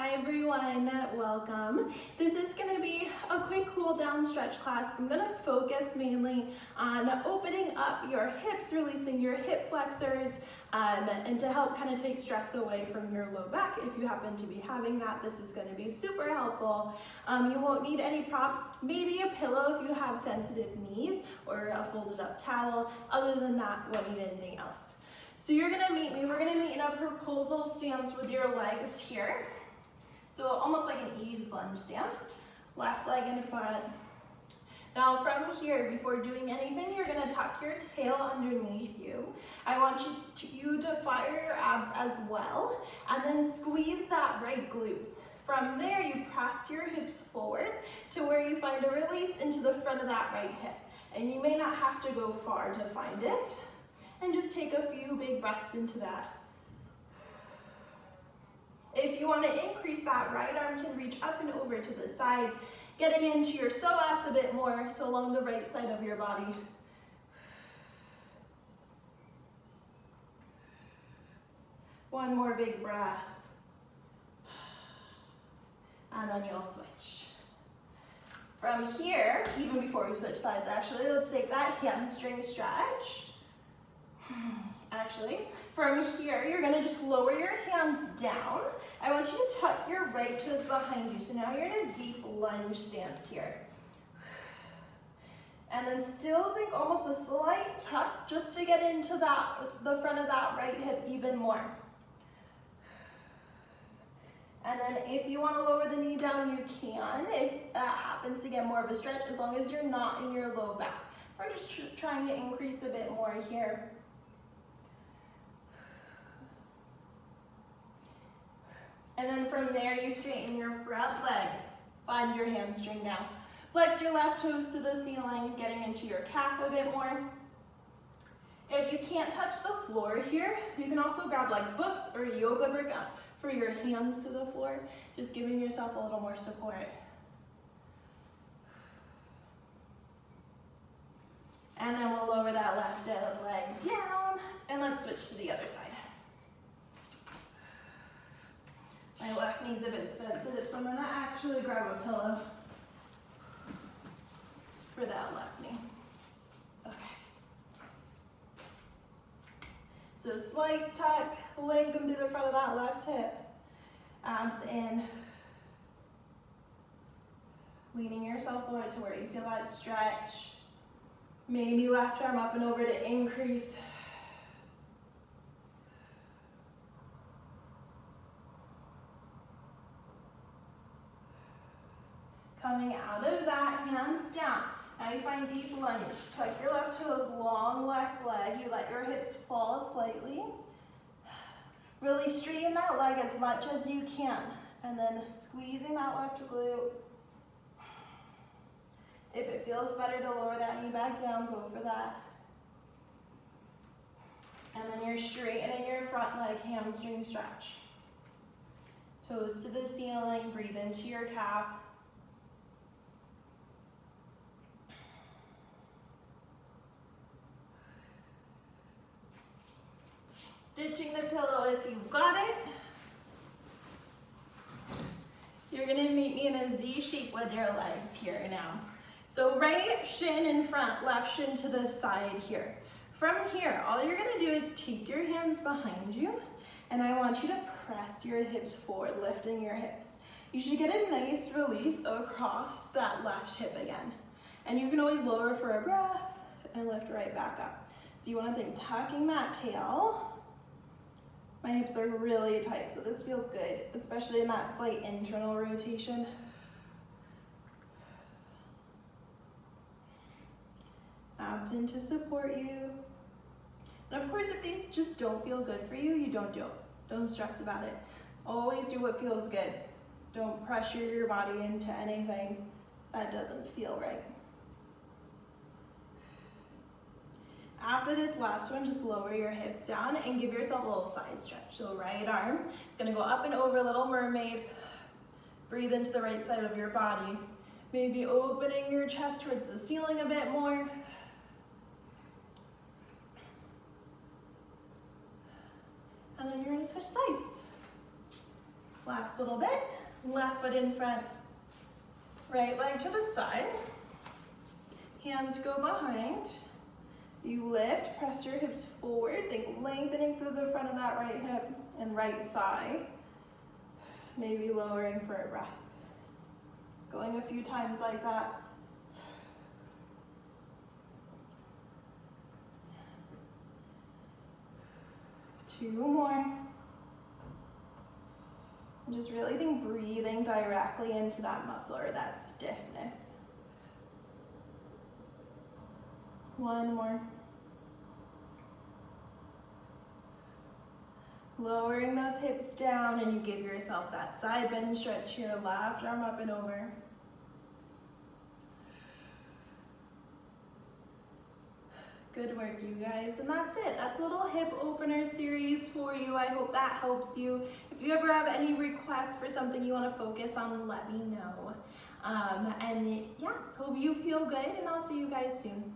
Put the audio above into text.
Hi everyone, welcome. This is going to be a quick cool down stretch class. I'm going to focus mainly on opening up your hips, releasing your hip flexors, and to help kind of take stress away from your low back. If you happen to be having that, this is going to be super helpful. You won't need any props, maybe a pillow if you have sensitive knees, or a folded up towel. Other than that, won't need anything else. So you're going to meet me, we're going to meet in a proposal stance with your legs here. So almost like an Eve's lunge stance, left leg in front. Now from here, before doing anything, you're gonna tuck your tail underneath you. I want you to fire your abs as well, and then squeeze that right glute. From there, you press your hips forward to where you find a release into the front of that right hip. And you may not have to go far to find it. And just take a few big breaths into that. If you want to increase that, right arm can reach up and over to the side, getting into your psoas a bit more, so along the right side of your body. One more big breath. And then you'll switch. From here, even before we switch sides actually, let's take that hamstring stretch. Actually, from here, you're gonna just lower your hands down. I want you to tuck your right toes behind you. So now you're in a deep lunge stance here. And then still think almost a slight tuck just to get into the front of that right hip even more. And then if you want to lower the knee down, you can. If that happens to get more of a stretch, as long as you're not in your low back. We're just trying to increase a bit more here. And then from there, you straighten your front leg. Find your hamstring now. Flex your left toes to the ceiling, getting into your calf a bit more. If you can't touch the floor here, you can also grab like books or a yoga brick up for your hands to the floor, just giving yourself a little more support. And then we'll lower that left leg down, and let's switch to the other side. My left knee's a bit sensitive, so I'm gonna actually grab a pillow for that left knee. Okay. So slight tuck, lengthen through the front of that left hip. Abs in. Leaning yourself forward to where you feel that stretch. Maybe left arm up and over to increase. Coming out of that, hands down. Now you find deep lunge. Tuck your left toes, long left leg. You let your hips fall slightly. Really straighten that leg as much as you can. And then squeezing that left glute. If it feels better to lower that knee back down, go for that. And then you're straightening your front leg, hamstring stretch. Toes to the ceiling, breathe into your calf. Ditching the pillow if you've got it. You're gonna meet me in a Z shape with your legs here now. So right shin in front, left shin to the side here. From here, all you're gonna do is take your hands behind you, and I want you to press your hips forward, lifting your hips. You should get a nice release across that left hip again. And you can always lower for a breath and lift right back up. So you wanna think tucking that tail. My hips are really tight, so this feels good, especially in that slight internal rotation. Abs in to support you. And of course, if these just don't feel good for you, you don't do it. Don't stress about it. Always do what feels good. Don't pressure your body into anything that doesn't feel right. After this last one, just lower your hips down and give yourself a little side stretch. So right arm is gonna go up and over, Little Mermaid. Breathe into the right side of your body. Maybe opening your chest towards the ceiling a bit more. And then you're gonna switch sides. Last little bit. Left foot in front, right leg to the side. Hands go behind. You lift, press your hips forward. Think lengthening through the front of that right hip and right thigh. Maybe lowering for a breath. Going a few times like that. Two more. And just really think breathing directly into that muscle or that stiffness. One more. Lowering those hips down, and you give yourself that side bend stretch here, left arm up and over. Good work, you guys, and that's it. That's a little hip opener series for you. I hope that helps you. If you ever have any requests for something you want to focus on, let me know. And yeah, hope you feel good, and I'll see you guys soon.